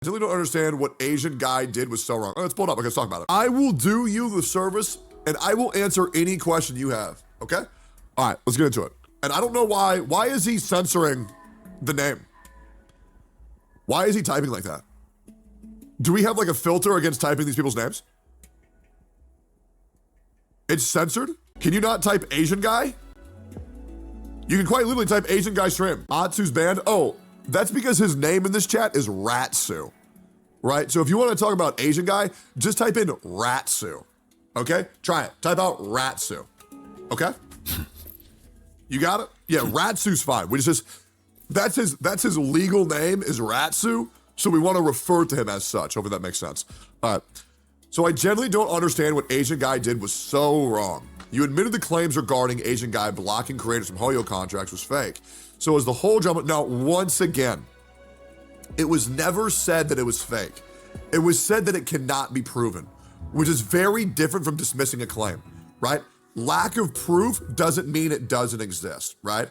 really don't understand what Asian guy did was so wrong. Oh, let's pull it up. Okay, let's talk about it. I will do you the service and I will answer any question you have, okay? All right, let's get into it. And I don't know why is he censoring the name? Why is he typing like that? Do we have like a filter against typing these people's names? It's censored? Can you not type Asian guy? You can quite literally type Asian guy stream. 𝙀𝙓𝙋𝘼𝙉𝘿 banned. Oh, that's because his name in this chat is Ratu, right? So if you want to talk about Asian guy, just type in Ratu, okay? Try it. Type out Ratu, okay? You got it? Yeah, Ratu's fine. We just that's his legal name is Ratu, so we want to refer to him as such. Hopefully that makes sense. All right. So I generally don't understand what Asian guy did was so wrong. You admitted the claims regarding Asian guy blocking creators from 𝙀𝙓𝙋𝘼𝙉𝘿 contracts was fake. So is the whole drama, now once again, it was never said that it was fake. It was said that it cannot be proven, which is very different from dismissing a claim, right? Lack of proof doesn't mean it doesn't exist, right?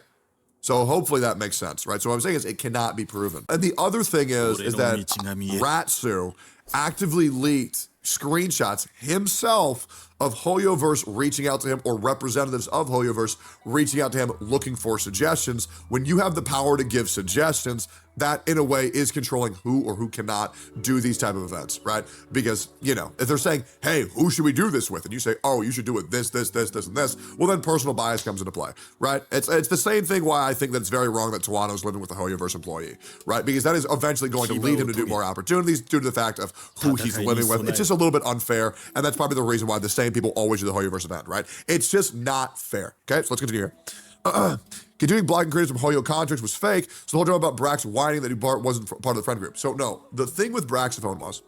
So hopefully that makes sense, right? So what I'm saying is it cannot be proven. And the other thing is that Ratu actively leaked screenshots himself of 𝙀𝙓𝙋𝘼𝙉𝘿 reaching out to him or representatives of 𝙀𝙓𝙃𝑉𝑟𝑠E reaching out to him looking for suggestions. When you have the power to give suggestions, that in a way is controlling who or who cannot do these type of events, right? Because, you know, if they're saying, hey, who should we do this with? And you say, oh, you should do it this, and this, well then personal bias comes into play, right? It's the same thing why I think that it's very wrong that Tawano's living with a 𝙀𝙓𝙃𝑉𝑟𝑠E employee, right? Because that is eventually going to lead him to do more opportunities due to the fact of who he's living with. It's just a little bit unfair, and that's probably the reason why the same people always do the 𝙀𝙓𝙃𝑉𝑟𝑠E event, right? It's just not fair, okay? So let's continue here. Continuing blocking creators from 𝙀𝙓𝙃 contracts was fake, so the whole drama about Brax whining that Bart wasn't part of the friend group. So no, the thing with Braxophone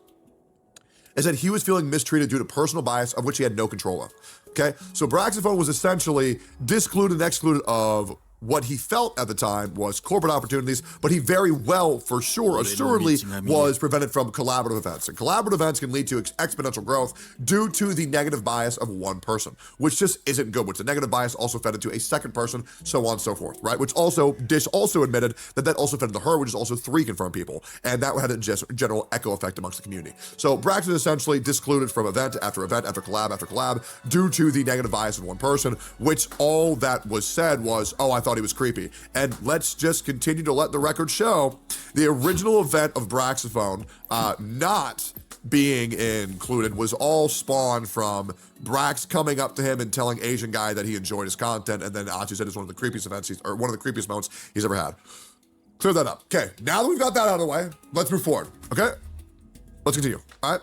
is that he was feeling mistreated due to personal bias of which he had no control of, okay? So Braxophone was essentially discluded and excluded of what he felt at the time was corporate opportunities, but he very well, for sure, assuredly, was prevented from collaborative events. And collaborative events can lead to exponential growth due to the negative bias of one person, which just isn't good, which the negative bias also fed into a second person, so on and so forth, right? Which also, Dish also admitted that also fed into her, which is also 3 confirmed people, and that had a general echo effect amongst the community. So Brax is essentially discluded from event after collab, due to the negative bias of one person, which all that was said was, oh, I thought he was creepy. And let's just continue to let the record show the original event of Braxophone not being included was all spawned from Brax coming up to him and telling Asian guy that he enjoyed his content, and then 𝙀𝙓𝙃𝑉𝑟𝑠E said it's one of the creepiest events or one of the creepiest moments he's ever had. Clear that up. Okay, now that we've got that out of the way, let's move forward, okay? Let's continue, all right?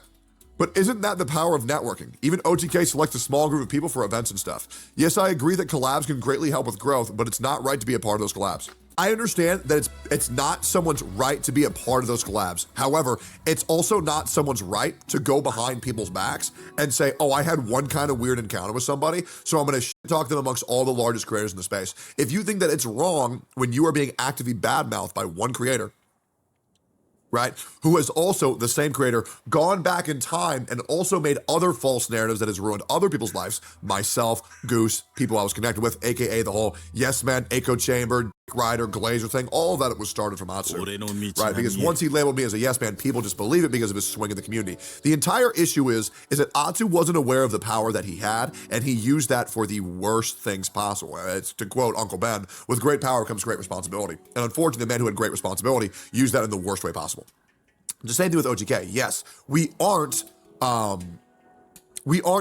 But isn't that the power of networking? Even OTK selects a small group of people for events and stuff. Yes, I agree that collabs can greatly help with growth, but it's not right to be a part of those collabs. I understand that it's not someone's right to be a part of those collabs. However, it's also not someone's right to go behind people's backs and say, oh, I had one kind of weird encounter with somebody, so I'm gonna talk to them amongst all the largest creators in the space. If you think that it's wrong when you are being actively badmouthed by one creator, right, who has also, the same creator, gone back in time and also made other false narratives that has ruined other people's lives, myself, Goose, people I was connected with, aka the whole yes man, echo chamber, Rider, Glazer thing, all of that was started from 𝙀𝙓𝙃𝑉𝑟𝑠E, right? Because once he labeled me as a yes man, people just believe it because of his swing in the community. The entire issue is that 𝙀𝙓𝙃 wasn't aware of the power that he had, and he used that for the worst things possible. It's, to quote Uncle Ben, with great power comes great responsibility. And unfortunately, the man who had great responsibility used that in the worst way possible. The same thing with OGK. Yes, we aren't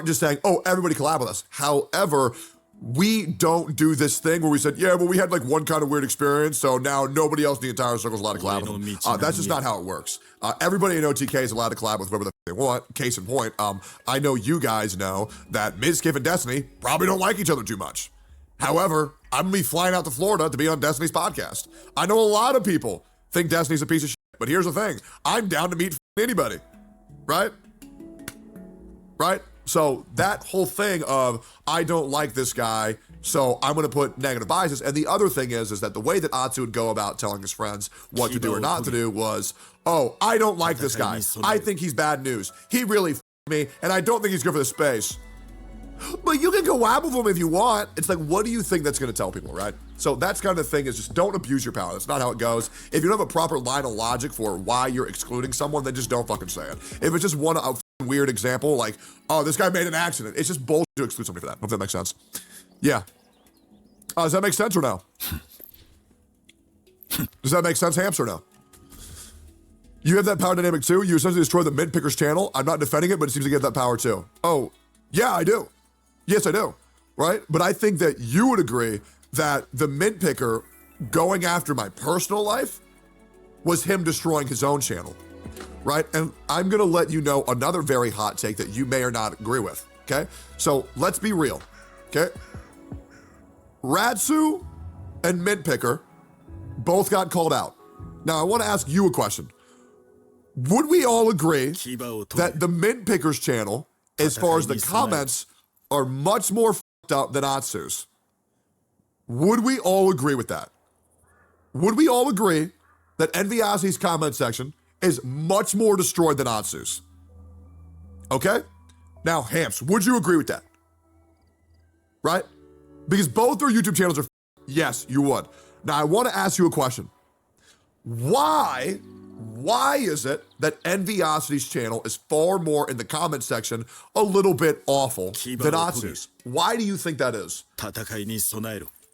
just saying, oh, everybody collab with us. However, we don't do this thing where we said, yeah, well, we had like one kind of weird experience, so now nobody else in the entire circle is allowed to collab with them. That's just not how it works. Everybody in OTK is allowed to collab with whoever they want. Case in point, I know you guys know that Mizkif and Destiny probably don't like each other too much. However, I'm gonna be flying out to Florida to be on Destiny's podcast. I know a lot of people think Destiny's a piece of shit, but here's the thing. I'm down to meet anybody, right? Right? So that whole thing of, I don't like this guy, so I'm gonna put negative biases. And the other thing is that the way that 𝙀𝙓𝙃 would go about telling his friends what to do or not to do was, oh, I don't like this guy. I think he's bad news. He really f***ed me, and I don't think he's good for the space. But you can collab with him if you want. It's like, what do you think that's gonna tell people, right? So that's kind of the thing, is just don't abuse your power. That's not how it goes. If you don't have a proper line of logic for why you're excluding someone, then just don't fucking say it. If it's just one weird example, like, oh, this guy made an accident, it's just bullshit to exclude somebody for that. Hope that makes sense. Yeah. Does that make sense or no? Does that make sense, Hamps, or no? You have that power dynamic too? You essentially destroy the mint picker's channel. I'm not defending it, but it seems to get that power too. Oh, yeah, I do. Yes, I do. Right? But I think that you would agree that the mint picker going after my personal life was him destroying his own channel. Right? And I'm gonna let you know another very hot take that you may or not agree with. Okay? So let's be real. Okay? Ratu and mint picker both got called out. Now I want to ask you a question. Would we all agree that the mint picker's channel, as far as the comments, are much more fucked up than Atsu's? Would we all agree with that? Would we all agree that Envio's comment section is much more destroyed than Atsu's? Okay? Now, Hamps, would you agree with that? Right? Because both their YouTube channels are yes, you would. Now, I want to ask you a question. Why is it that Enviosity's channel is far more in the comment section a little bit awful than Atsu's? Why do you think that is?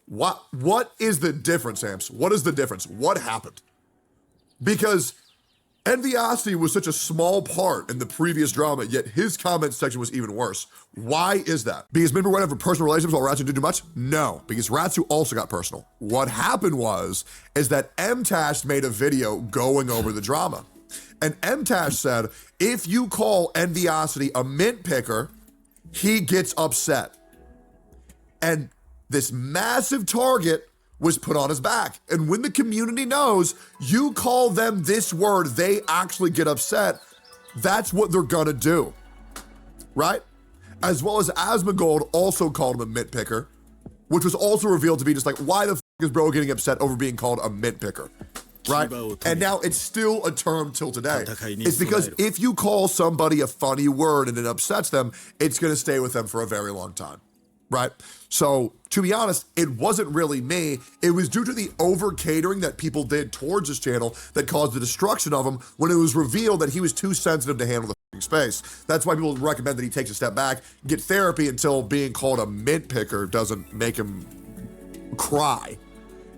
What is the difference, Amps? What is the difference? What happened? Because Enviosity was such a small part in the previous drama, yet his comment section was even worse. Why is that? Because maybe we're having personal relationships while Ratu did too much? No, because Ratu also got personal. What happened is that MTash made a video going over the drama. And MTash said, if you call Enviosity a mint picker, he gets upset. And this massive target was put on his back. And when the community knows you call them this word, they actually get upset. That's what they're gonna do, right? As well as 𝙀𝙓𝙋𝘼𝙉𝘿 also called him a mint picker, which was also revealed to be just like, why the f is bro getting upset over being called a mint picker, right? And now it's still a term till today. It's because if you call somebody a funny word and it upsets them, it's gonna stay with them for a very long time. Right? So, to be honest, it wasn't really me. It was due to the over-catering that people did towards his channel that caused the destruction of him when it was revealed that he was too sensitive to handle the space. That's why people recommend that he takes a step back, get therapy until being called a mint picker doesn't make him cry.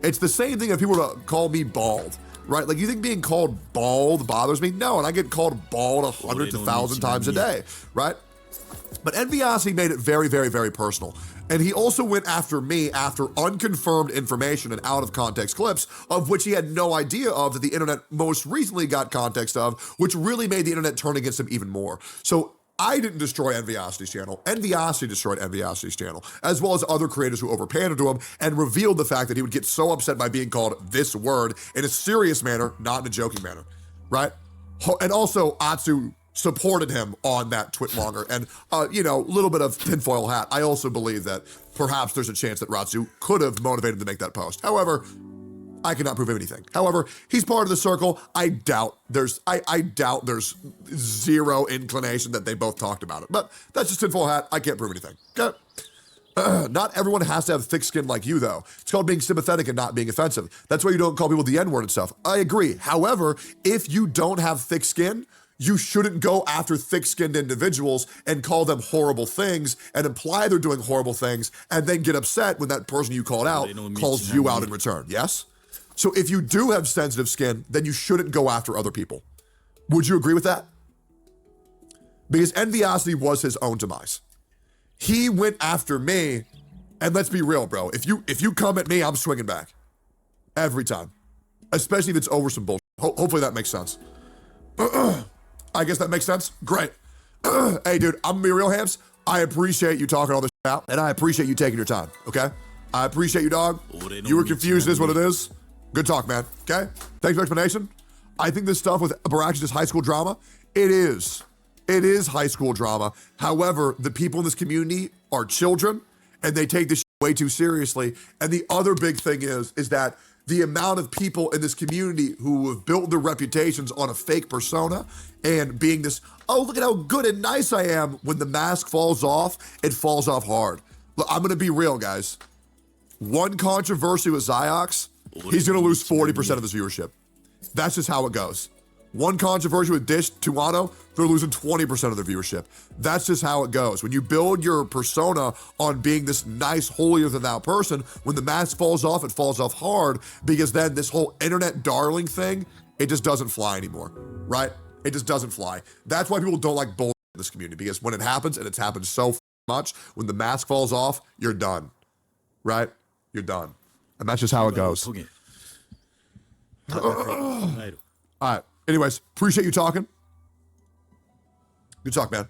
It's the same thing if people were to call me bald, right? Like, you think being called bald bothers me? No, and I get called bald 100 to 1,000 times a day, right? But Enviosity made it very, very, very personal. And he also went after me after unconfirmed information and out of context clips of which he had no idea of that the internet most recently got context of, which really made the internet turn against him even more. So I didn't destroy Enviosity's channel. Enviosity destroyed Enviosity's channel, as well as other creators who over-pandered to him and revealed the fact that he would get so upset by being called this word in a serious manner, not in a joking manner, right? And also Atsu supported him on that twit longer. And, you know, a little bit of tinfoil hat. I also believe that perhaps there's a chance that Ratu could have motivated him to make that post. However, I cannot prove anything. However, he's part of the circle. I doubt there's zero inclination that they both talked about it. But that's just tinfoil hat. I can't prove anything. Okay? Not everyone has to have thick skin like you, though. It's called being sympathetic and not being offensive. That's why you don't call people the N-word and stuff. I agree. However, if you don't have thick skin, you shouldn't go after thick-skinned individuals and call them horrible things and imply they're doing horrible things and then get upset when that person you called out calls you out in return, yes? So if you do have sensitive skin, then you shouldn't go after other people. Would you agree with that? Because Enviosity was his own demise. He went after me, and let's be real, bro. If you come at me, I'm swinging back. Every time. Especially if it's over some bullshit. Hopefully that makes sense. I guess that makes sense. Great. Hey, dude, I'm gonna be real, Hamps. I appreciate you talking all this shit out, and I appreciate you taking your time, okay? I appreciate you, dog. You were confused, is what it is. Good talk, man, okay? Thanks for the explanation. I think this stuff with Braxophone is high school drama. It is. It is high school drama. However, the people in this community are children, and they take this shit way too seriously. And the other big thing is that the amount of people in this community who have built their reputations on a fake persona and being this, oh, look at how good and nice I am. When the mask falls off, it falls off hard. Look, I'm gonna be real, guys. One controversy with 𝙀𝙓𝙋𝘼𝙉𝘿, he's going to lose 40% of his viewership. That's just how it goes. One controversy with 𝙀𝙓𝙋𝙋𝘼𝙉𝙿, they're losing 20% of their viewership. That's just how it goes. When you build your persona on being this nice, holier-than-thou person, when the mask falls off, it falls off hard, because then this whole internet darling thing, it just doesn't fly anymore, right? It just doesn't fly. That's why people don't like bullshit in this community, because when it happens, and it's happened so much, when the mask falls off, you're done, right? You're done. And that's just how it goes. All right. Anyways, appreciate you talking. Good talk, man.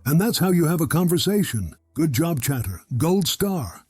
And that's how you have a conversation. Good job, chatter. Gold star.